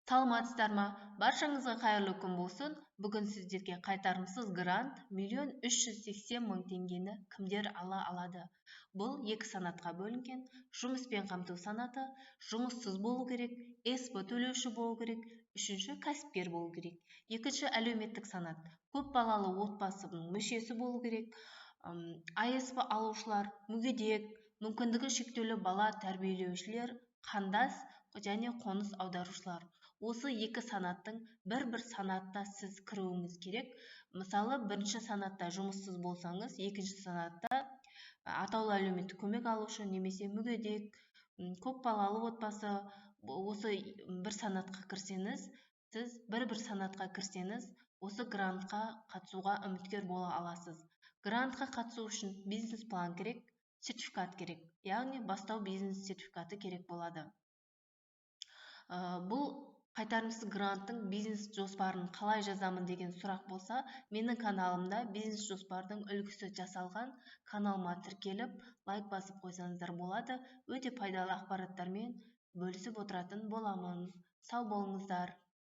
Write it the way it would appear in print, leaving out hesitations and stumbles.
Саламатсыздар ма? Баршаңызға қайырлы күн болсын. Бүгін сіздерге қайтарымсыз грант 1.380.000 теңгені кімдер ала алады? Бұл екі санатқа бөлінген. Жұмыспен қамту санаты, жұмыссыз болу керек, СП төлеуші болу керек, үшінші кәсіпкер болу керек. Екінші әлеуметтік санат, көпбалалы отбасының мүшесі болу керек. АСП алушылар, мүгедек, мүмкіндігі шектеулі бала тәрбиелеушілер, қандас және қоныс аударушылар. Осы екі санаттың бір санатта сіз кіруіңіз керек. Мысалы, бірінші санатта жұмыссыз болсаңыз, екінші санатта атаулы әлеуметтік көмек алушы немесе мүгедек, көпбалалы отбасы, осы бір санатқа кірсеңіз, сіз бір санатқа кірсеңіз, осы грантқа қатысуға үміткер бола аласыз. Грантқа қатысу үшін бизнес план керек, сертификат керек, яғни бастау бизнес сертификаты керек болады. Бұл қайтарымсыз гранттың бизнес жоспарын қалай жазамын деген сұрақ болса, менің каналымда бизнес жоспардың үлгісі жасалған, каналыма тіркеліп, лайк басып қойсаңыздар болады. Өте пайдалы ақпараттармен бөлісіп отыратын боламын. Сау болыңыздар.